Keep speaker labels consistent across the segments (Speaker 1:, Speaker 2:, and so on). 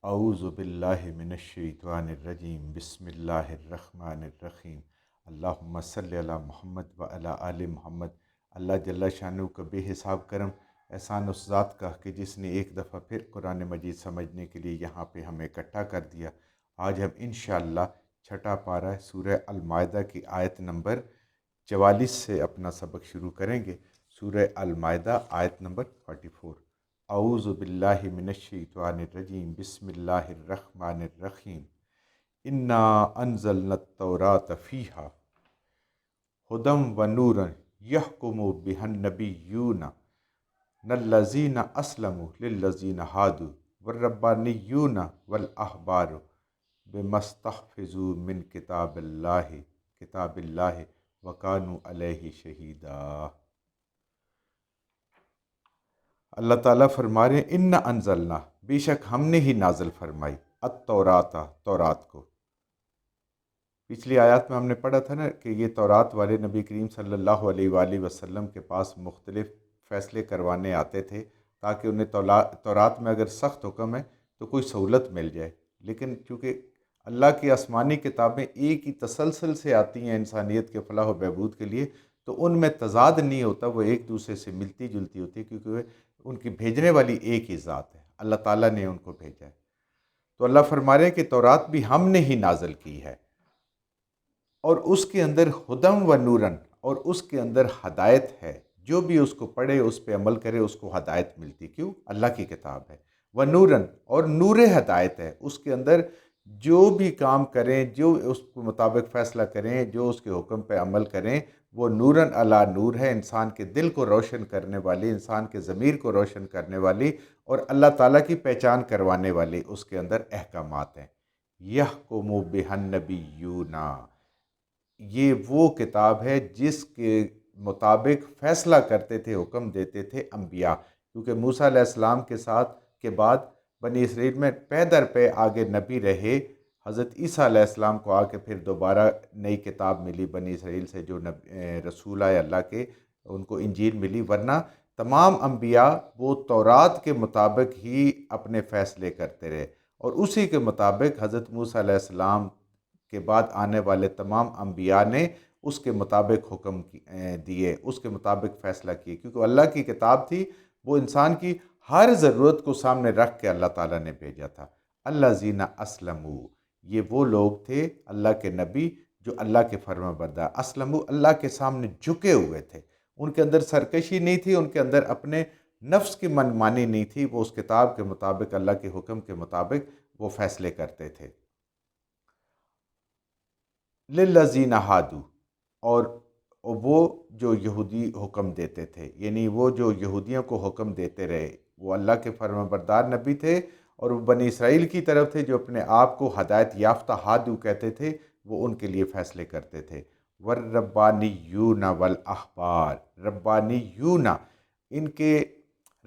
Speaker 1: اعوذ باللہ من الشیطان الرجیم بسم اللہ الرحمن الرحیم اللہم صلی علی محمد و علی آل محمد۔ اللہ جل شانہ کا بے حساب کرم احسان اس ذات کا کہ جس نے ایک دفعہ پھر قرآن مجید سمجھنے کے لیے یہاں پہ ہمیں اکٹھا کر دیا۔ آج ہم انشاءاللہ چھٹا پارہ سورہ المائدہ کی آیت نمبر 44 سے اپنا سبق شروع کریں گے۔ سورہ المائدہ آیت نمبر 44۔ اعوذ باللہ من الشیطان الرجیم بسم اللہ الرحمن الرحیم انا انزلنا التوراۃ فیہا ھدی و نور یحکم بہا النبیون الذین اسلموا للذین ھادوا والربانیون والاحبار بما استحفظوا من کتاب اللہ وکانوا علیہ شہیدا۔ اللہ تعالیٰ فرما رہے ہیں انا انزلنا، بے شک ہم نے ہی نازل فرمائی، التوراۃ، تورات کو۔ پچھلی آیات میں ہم نے پڑھا تھا نا کہ یہ تورات والے نبی کریم صلی اللہ علیہ وآلہ وسلم کے پاس مختلف فیصلے کروانے آتے تھے تاکہ انہیں تورات میں اگر سخت حکم ہے تو کوئی سہولت مل جائے، لیکن چونکہ اللہ کی آسمانی کتابیں ایک ہی تسلسل سے آتی ہیں انسانیت کے فلاح و بہبود کے لیے، تو ان میں تضاد نہیں ہوتا، وہ ایک دوسرے سے ملتی جلتی ہوتی ہے، کیونکہ ان کی بھیجنے والی ایک ہی ذات ہے، اللہ تعالیٰ نے ان کو بھیجا ہے۔ تو اللہ فرما رہے ہیں کہ تورات بھی ہم نے ہی نازل کی ہے، اور اس کے اندر ہدم و نورن، اور اس کے اندر ہدایت ہے۔ جو بھی اس کو پڑھے، اس پہ عمل کرے، اس کو ہدایت ملتی۔ کیوں؟ اللہ کی کتاب ہے۔ و نورن، اور نور ہدایت ہے، اس کے اندر جو بھی کام کریں، جو اس کے مطابق فیصلہ کریں، جو اس کے حکم پہ عمل کریں، وہ نورن علی نور ہے، انسان کے دل کو روشن کرنے والی، انسان کے ضمیر کو روشن کرنے والی، اور اللہ تعالیٰ کی پہچان کروانے والی اس کے اندر احکامات ہیں۔ یحکم بہا النبیون، یہ وہ کتاب ہے جس کے مطابق فیصلہ کرتے تھے، حکم دیتے تھے انبیاء، کیونکہ موسیٰ علیہ السلام کے بعد بنی اسرائیل میں پے در پے آگے نبی رہے۔ حضرت عیسیٰ علیہ السلام کو آ کے پھر دوبارہ نئی کتاب ملی بنی اسرائیل سے، جو رسول آئے اللہ کے، ان کو انجیل ملی، ورنہ تمام انبیاء وہ تورات کے مطابق ہی اپنے فیصلے کرتے رہے، اور اسی کے مطابق حضرت موسیٰ علیہ السلام کے بعد آنے والے تمام انبیاء نے اس کے مطابق حکم دیے، اس کے مطابق فیصلہ کیے، کیونکہ اللہ کی کتاب تھی، وہ انسان کی ہر ضرورت کو سامنے رکھ کے اللہ تعالیٰ نے بھیجا تھا۔ الذین اسلموا، یہ وہ لوگ تھے اللہ کے نبی جو اللہ کے فرما بردار، اسلموا، اللہ کے سامنے جھکے ہوئے تھے، ان کے اندر سرکشی نہیں تھی، ان کے اندر اپنے نفس کی منمانی نہیں تھی، وہ اس کتاب کے مطابق، اللہ کے حکم کے مطابق وہ فیصلے کرتے تھے۔ للذین ہادوا، اور وہ جو یہودی حکم دیتے تھے، یعنی وہ جو یہودیوں کو حکم دیتے رہے، وہ اللہ کے فرما بردار نبی تھے، اور وہ بنی اسرائیل کی طرف تھے جو اپنے آپ کو ہدایت یافتہ ہادو کہتے تھے، وہ ان کے لیے فیصلے کرتے تھے۔ والربانیون والاحبار، ربانیون، ان کے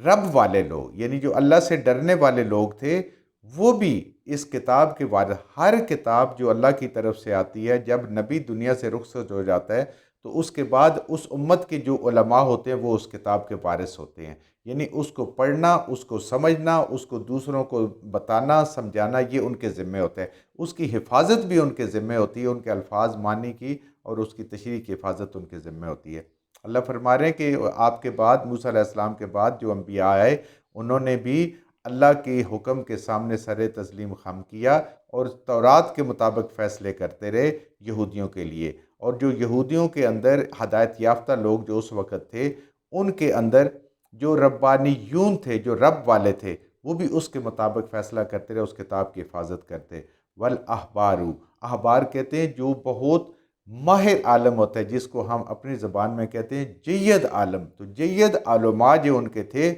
Speaker 1: رب والے لوگ، یعنی جو اللہ سے ڈرنے والے لوگ تھے، وہ بھی اس کتاب کے وارث۔ ہر کتاب جو اللہ کی طرف سے آتی ہے، جب نبی دنیا سے رخصت ہو جاتا ہے تو اس کے بعد اس امت کے جو علماء ہوتے ہیں وہ اس کتاب کے وارث ہوتے ہیں، یعنی اس کو پڑھنا، اس کو سمجھنا، اس کو دوسروں کو بتانا، سمجھانا، یہ ان کے ذمہ ہوتا ہے۔ اس کی حفاظت بھی ان کے ذمہ ہوتی ہے، ان کے الفاظ معنی کی اور اس کی تشریح کی حفاظت ان کے ذمہ ہوتی ہے۔ اللہ فرما رہے ہیں کہ آپ کے بعد، موسیٰ علیہ السلام کے بعد جو انبیاء آئے، انہوں نے بھی اللہ کے حکم کے سامنے سر تسلیم خم کیا اور تورات کے مطابق فیصلے کرتے رہے یہودیوں کے لیے، اور جو یہودیوں کے اندر ہدایت یافتہ لوگ جو اس وقت تھے، ان کے اندر جو ربانیون تھے، جو رب والے تھے، وہ بھی اس کے مطابق فیصلہ کرتے رہے، اس کتاب کی حفاظت کرتے۔ والاحبار، احبار کہتے ہیں جو بہت ماہر عالم ہوتا ہے، جس کو ہم اپنی زبان میں کہتے ہیں جید عالم، تو جید علماء جو ان کے تھے،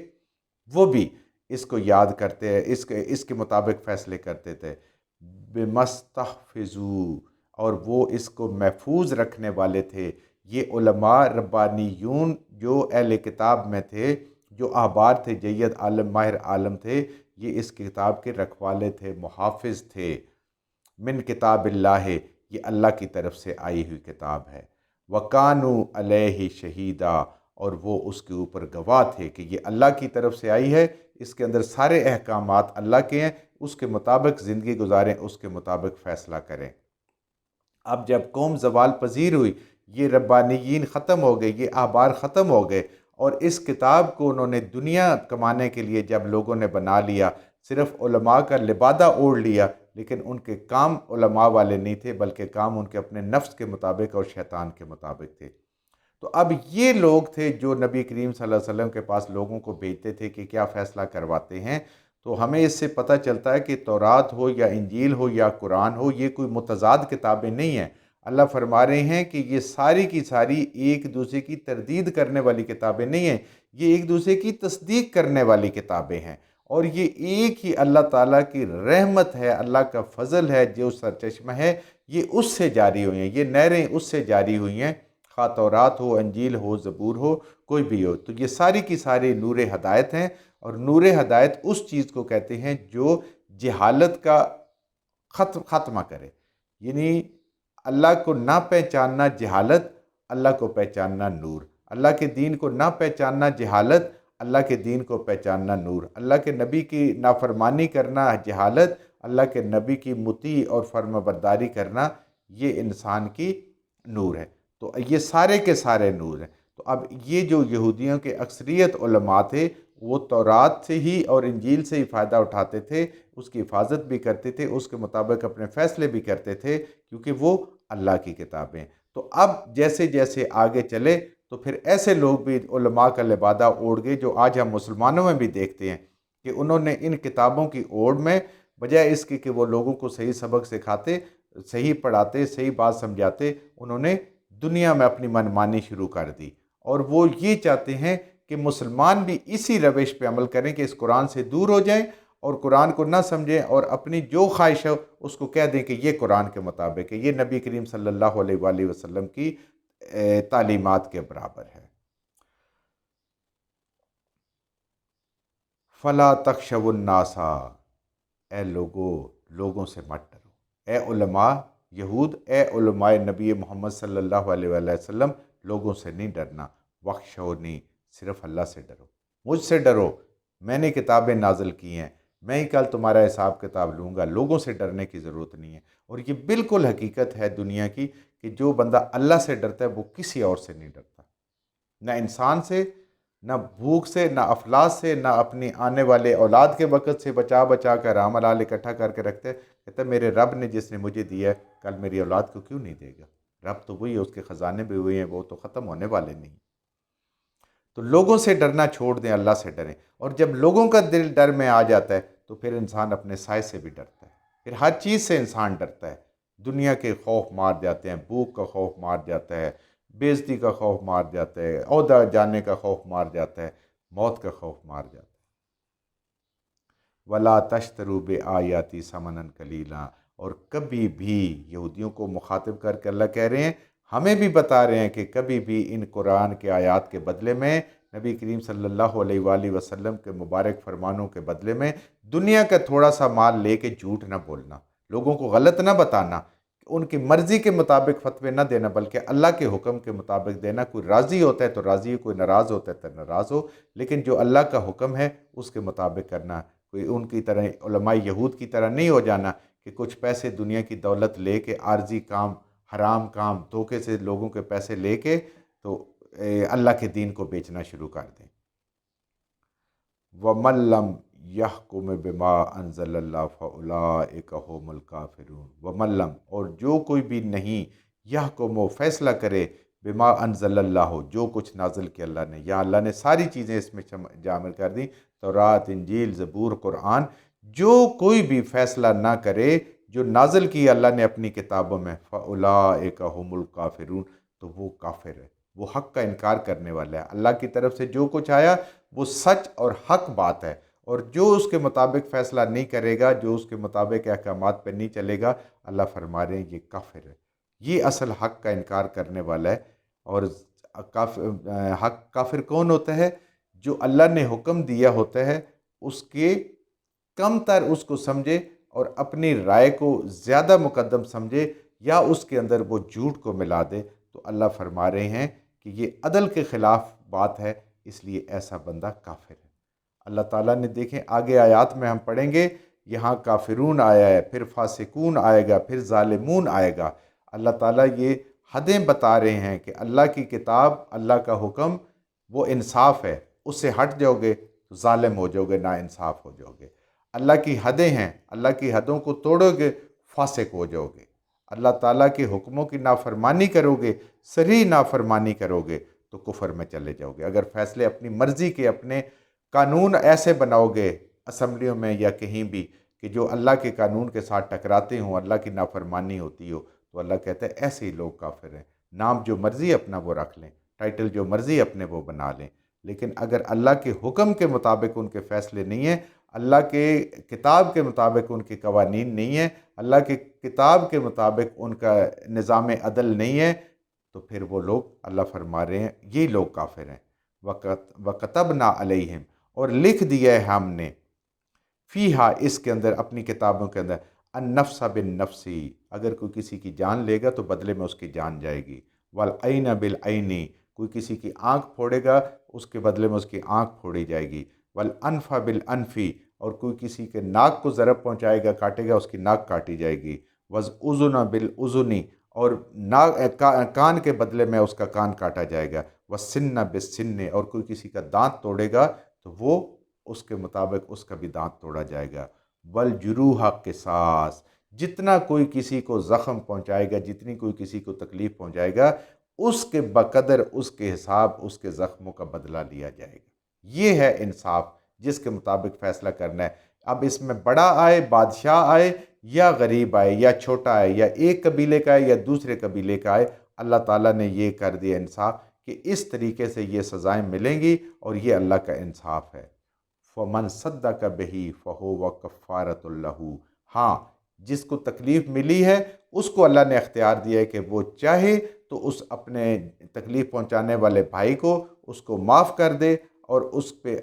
Speaker 1: وہ بھی اس کو یاد کرتے ہیں، اس کے مطابق فیصلے کرتے تھے۔ بمستحفظو، اور وہ اس کو محفوظ رکھنے والے تھے۔ یہ علماء ربانیون جو اہل کتاب میں تھے، جو احبار تھے، جید عالم، ماہر عالم تھے، یہ اس کتاب کے رکھوالے تھے، محافظ تھے۔ من کتاب اللہ، یہ اللہ کی طرف سے آئی ہوئی کتاب ہے۔ وَقَانُوا عَلَيْهِ شَهِيدًا، اور وہ اس کے اوپر گواہ تھے کہ یہ اللہ کی طرف سے آئی ہے، اس کے اندر سارے احکامات اللہ کے ہیں، اس کے مطابق زندگی گزاریں، اس کے مطابق فیصلہ کریں۔ اب جب قوم زوال پذیر ہوئی، یہ ربانیین ختم ہو گئے، یہ احبار ختم ہو گئے، اور اس کتاب کو انہوں نے دنیا کمانے کے لیے جب لوگوں نے بنا لیا، صرف علماء کا لبادہ اوڑھ لیا، لیکن ان کے کام علماء والے نہیں تھے، بلکہ کام ان کے اپنے نفس کے مطابق اور شیطان کے مطابق تھے۔ تو اب یہ لوگ تھے جو نبی کریم صلی اللہ علیہ وسلم کے پاس لوگوں کو بھیجتے تھے کہ کیا فیصلہ کرواتے ہیں۔ تو ہمیں اس سے پتہ چلتا ہے کہ تورات ہو یا انجیل ہو یا قرآن ہو، یہ کوئی متضاد کتابیں نہیں ہیں۔ اللہ فرما رہے ہیں کہ یہ ساری کی ساری ایک دوسرے کی تردید کرنے والی کتابیں نہیں ہیں، یہ ایک دوسرے کی تصدیق کرنے والی کتابیں ہیں، اور یہ ایک ہی اللہ تعالیٰ کی رحمت ہے، اللہ کا فضل ہے، جو سرچشمہ ہے، یہ اس سے جاری ہوئی ہیں، یہ نہریں اس سے جاری ہوئی ہیں، خواہ تورات ہو، انجیل ہو، زبور ہو، کوئی بھی ہو۔ تو یہ ساری کی ساری نور ہدایت ہیں، اور نور ہدایت اس چیز کو کہتے ہیں جو جہالت کا خاتمہ کرے، یعنی اللہ کو نہ پہچاننا جہالت، اللہ کو پہچاننا نور، اللہ کے دین کو نہ پہچاننا جہالت، اللہ کے دین کو پہچاننا نور، اللہ کے نبی کی نافرمانی کرنا جہالت، اللہ کے نبی کی مطیع اور فرما برداری کرنا یہ انسان کی نور ہے۔ تو یہ سارے کے سارے نور ہیں۔ تو اب یہ جو یہودیوں کے اکثریت علماء تھے، وہ تورات سے ہی اور انجیل سے ہی فائدہ اٹھاتے تھے، اس کی حفاظت بھی کرتے تھے، اس کے مطابق اپنے فیصلے بھی کرتے تھے، کیونکہ وہ اللہ کی کتابیں۔ تو اب جیسے جیسے آگے چلے تو پھر ایسے لوگ بھی علماء کا لبادہ اوڑھ گئے، جو آج ہم مسلمانوں میں بھی دیکھتے ہیں کہ انہوں نے ان کتابوں کی اوڑھ میں، بجائے اس کے کہ وہ لوگوں کو صحیح سبق سکھاتے، صحیح پڑھاتے، صحیح بات سمجھاتے، انہوں نے دنیا میں اپنی منمانی شروع کر دی، اور وہ یہ چاہتے ہیں کہ مسلمان بھی اسی روش پہ عمل کریں کہ اس قرآن سے دور ہو جائیں اور قرآن کو نہ سمجھیں، اور اپنی جو خواہش ہے اس کو کہہ دیں کہ یہ قرآن کے مطابق ہے، یہ نبی کریم صلی اللہ علیہ وآلہ وسلم کی تعلیمات کے برابر ہے۔ فَلَا تَخْشَوُا النَّاسَ، اے لوگوں سے مت ڈرو، اے علماء یہود، اے علماء نبی محمد صلی اللہ علیہ وآلہ وسلم، لوگوں سے نہیں ڈرنا، وَاخْشَوْنِی، صرف اللہ سے ڈرو، مجھ سے ڈرو، میں نے کتابیں نازل کی ہیں، میں ہی کل تمہارا حساب کتاب لوں گا، لوگوں سے ڈرنے کی ضرورت نہیں ہے۔ اور یہ بالکل حقیقت ہے دنیا کی کہ جو بندہ اللہ سے ڈرتا ہے وہ کسی اور سے نہیں ڈرتا، نہ انسان سے، نہ بھوک سے، نہ افلاس سے، نہ اپنی آنے والے اولاد کے وقت سے بچا بچا کر رام لال اکٹھا کر کے رکھتے، کہتا ہے میرے رب نے جس نے مجھے دیا ہے کل میری اولاد کو کیوں نہیں دے گا؟ رب تو وہی ہے، اس کے خزانے بھی ہوئے ہیں، وہ تو ختم ہونے والے نہیں۔ تو لوگوں سے ڈرنا چھوڑ دیں، اللہ سے ڈریں، اور جب لوگوں کا دل ڈر میں آ جاتا ہے تو پھر انسان اپنے سائے سے بھی ڈرتا ہے، پھر ہر چیز سے انسان ڈرتا ہے۔ دنیا کے خوف مار جاتے ہیں، بھوک کا خوف مار جاتا ہے، بے عزتی کا خوف مار جاتا ہے، عہدہ جانے کا خوف مار جاتا ہے، موت کا خوف مار جاتا ہے۔ وَلَا تَشْتَرُوا بِآيَاتِي ثَمَنًا قَلِيلًا، اور کبھی بھی یہودیوں کو مخاطب کر کے اللہ کہہ رہے ہیں، ہمیں بھی بتا رہے ہیں کہ کبھی بھی ان قرآن کے آیات کے بدلے میں، نبی کریم صلی اللہ علیہ وآلہ وسلم کے مبارک فرمانوں کے بدلے میں دنیا کا تھوڑا سا مال لے کے جھوٹ نہ بولنا، لوگوں کو غلط نہ بتانا، ان کی مرضی کے مطابق فتوے نہ دینا، بلکہ اللہ کے حکم کے مطابق دینا۔ کوئی راضی ہوتا ہے تو راضی ہو، کوئی ناراض ہوتا ہے تو ناراض ہو، لیکن جو اللہ کا حکم ہے اس کے مطابق کرنا۔ کوئی ان کی طرح علماء یہود کی طرح نہیں ہو جانا کہ کچھ پیسے دنیا کی دولت لے کے عارضی کام، حرام کام، دھوکے سے لوگوں کے پیسے لے کے تو اللہ کے دین کو بیچنا شروع کر دیں۔ وَمَن لَّمْ يَحْكُمْ بِمَا أَنزَلَ اللَّهُ فَأُولَٰئِكَ هُمُ الْكَافِرُونَ۔ وَمَن لَّمْ، اور جو کوئی بھی نہیں، يَحْكُمُ فیصلہ کرے، بما انزل اللہ، جو کچھ نازل کیا اللہ نے، یا اللہ نے ساری چیزیں اس میں شامل کر دیں، تورات، انجیل، زبور، قرآن، جو کوئی بھی فیصلہ نہ کرے جو نازل کی اللہ نے اپنی کتابوں میں، فَأُولَٰئِكَ هُمُ الْكَافِرُونَ، تو وہ کافر ہے، وہ حق کا انکار کرنے والا ہے۔ اللہ کی طرف سے جو کچھ آیا وہ سچ اور حق بات ہے، اور جو اس کے مطابق فیصلہ نہیں کرے گا، جو اس کے مطابق احکامات پہ نہیں چلے گا، اللہ فرما رہے ہیں یہ کافر ہے، یہ اصل حق کا انکار کرنے والا ہے۔ اور کافر کون ہوتا ہے؟ جو اللہ نے حکم دیا ہوتا ہے اس کے کم تر اس کو سمجھے اور اپنی رائے کو زیادہ مقدم سمجھے، یا اس کے اندر وہ جھوٹ کو ملا دے، تو اللہ فرما رہے ہیں کہ یہ عدل کے خلاف بات ہے، اس لیے ایسا بندہ کافر ہے۔ اللہ تعالیٰ نے، دیکھیں آگے آیات میں ہم پڑھیں گے یہاں کافرون آیا ہے، پھر فاسقون آئے گا، پھر ظالمون آئے گا۔ اللہ تعالیٰ یہ حدیں بتا رہے ہیں کہ اللہ کی کتاب، اللہ کا حکم وہ انصاف ہے، اس سے ہٹ جاؤ گے تو ظالم ہو جاؤ گے، نا انصاف ہو جاؤ گے۔ اللہ کی حدیں ہیں، اللہ کی حدوں کو توڑو گے فاسق ہو جاؤ گے۔ اللہ تعالیٰ کے حکموں کی نافرمانی کرو گے، صریح نافرمانی کرو گے تو کفر میں چلے جاؤ گے۔ اگر فیصلے اپنی مرضی کے، اپنے قانون ایسے بناؤ گے اسمبلیوں میں یا کہیں بھی کہ جو اللہ کے قانون کے ساتھ ٹکراتے ہوں، اللہ کی نافرمانی ہوتی ہو، تو اللہ کہتا ہے ایسے ہی لوگ کافر ہیں۔ نام جو مرضی اپنا وہ رکھ لیں، ٹائٹل جو مرضی اپنے وہ بنا لیں، لیکن اگر اللہ کے حکم کے مطابق ان کے فیصلے نہیں ہیں، اللہ کے کتاب کے مطابق ان کے قوانین نہیں ہیں، اللہ کی کتاب کے مطابق ان کا نظام عدل نہیں ہے، تو پھر وہ لوگ، اللہ فرما رہے ہیں یہ لوگ کافر ہیں۔ وَكَتَبْنَا عَلَيْهِمْ، اور لکھ دیا ہے ہم نے، فیہا اس کے اندر، اپنی کتابوں کے اندر، النفس بالنفس، اگر کوئی کسی کی جان لے گا تو بدلے میں اس کی جان جائے گی، والعین بالعین، کوئی کسی کی آنکھ پھوڑے گا اس کے بدلے میں اس کی آنکھ پھوڑی جائے گی، والانف بالانف، اور کوئی کسی کے ناک کو ضرب پہنچائے گا، کاٹے گا، اس کی ناک کاٹی جائے گی، والاذن بالاذن، اور کان کے بدلے میں اس کا کان کاٹا جائے گا، والسن بالسن، اور کوئی کسی کا دانت توڑے گا تو وہ اس کے مطابق اس کا بھی دانت توڑا جائے گا، والجروح قصاص، جتنا کوئی کسی کو زخم پہنچائے گا، جتنی کوئی کسی کو تکلیف پہنچائے گا، اس کے بقدر اس کے حساب اس کے زخموں کا بدلہ لیا جائے گا۔ یہ ہے انصاف، جس کے مطابق فیصلہ کرنا ہے۔ اب اس میں بڑا آئے، بادشاہ آئے، یا غریب آئے، یا چھوٹا آئے، یا ایک قبیلے کا آئے یا دوسرے قبیلے کا آئے، اللہ تعالیٰ نے یہ کر دیا انصاف کہ اس طریقے سے یہ سزائیں ملیں گی، اور یہ اللہ کا انصاف ہے۔ فَمَنْ صَدَّقَ بِهِ فَهُوَ كَفَّارَةٌ لَهُ، ہاں جس کو تکلیف ملی ہے اس کو اللہ نے اختیار دیا ہے کہ وہ چاہے تو اس اپنے تکلیف پہنچانے والے بھائی کو اس کو معاف کر دے، اور اس پہ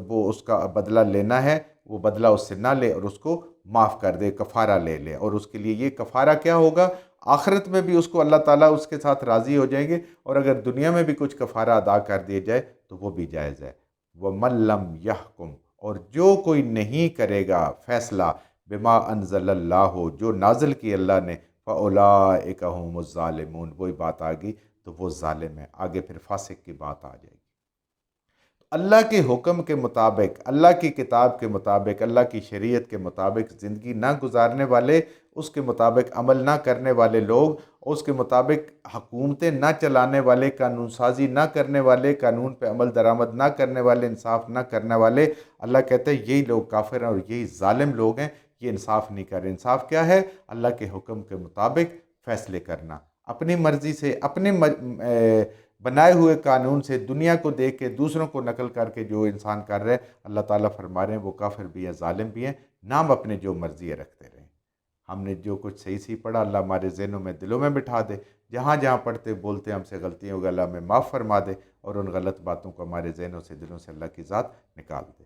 Speaker 1: وہ اس کا بدلہ لینا ہے وہ بدلہ اس سے نہ لے، اور اس کو معاف کر دے، کفارہ لے لے۔ اور اس کے لیے یہ کفارہ کیا ہوگا؟ آخرت میں بھی اس کو اللہ تعالیٰ اس کے ساتھ راضی ہو جائیں گے، اور اگر دنیا میں بھی کچھ کفارہ ادا کر دیا جائے تو وہ بھی جائز ہے۔ وَمَن لَّمْ يَحْكُمْ، اور جو کوئی نہیں کرے گا فیصلہ، بما انزل اللہ، جو نازل کی اللہ نے، فاولئک هم الظالمون، وہی بات آ گئی تو وہ ظالم ہے۔ آگے پھر فاسق کی بات آ جائے گی۔ اللہ کے حکم کے مطابق، اللہ کی کتاب کے مطابق، اللہ کی شریعت کے مطابق زندگی نہ گزارنے والے، اس کے مطابق عمل نہ کرنے والے لوگ، اس کے مطابق حکومتیں نہ چلانے والے، قانون سازی نہ کرنے والے، قانون پہ عمل درآمد نہ کرنے والے، انصاف نہ کرنے والے، اللہ کہتے ہیں یہی لوگ کافر ہیں اور یہی ظالم لوگ ہیں، یہ انصاف نہیں کر رہے۔ انصاف کیا ہے؟ اللہ کے حکم کے مطابق فیصلے کرنا، اپنی مرضی سے، اپنے بنائے ہوئے قانون سے، دنیا کو دیکھ کے دوسروں کو نقل کر کے جو انسان کر رہے ہیں، اللہ تعالیٰ فرما رہے ہیں وہ کافر بھی ہیں، ظالم بھی ہیں۔ نام اپنے جو مرضی ہے رکھتے رہیں۔ ہم نے جو کچھ صحیح پڑھا اللہ ہمارے ذہنوں میں، دلوں میں بٹھا دے، جہاں جہاں پڑھتے بولتے ہم سے غلطیاں ہو گئی اللہ ہمیں معاف فرما دے، اور ان غلط باتوں کو ہمارے ذہنوں سے، دلوں سے اللہ کی ذات نکال دے۔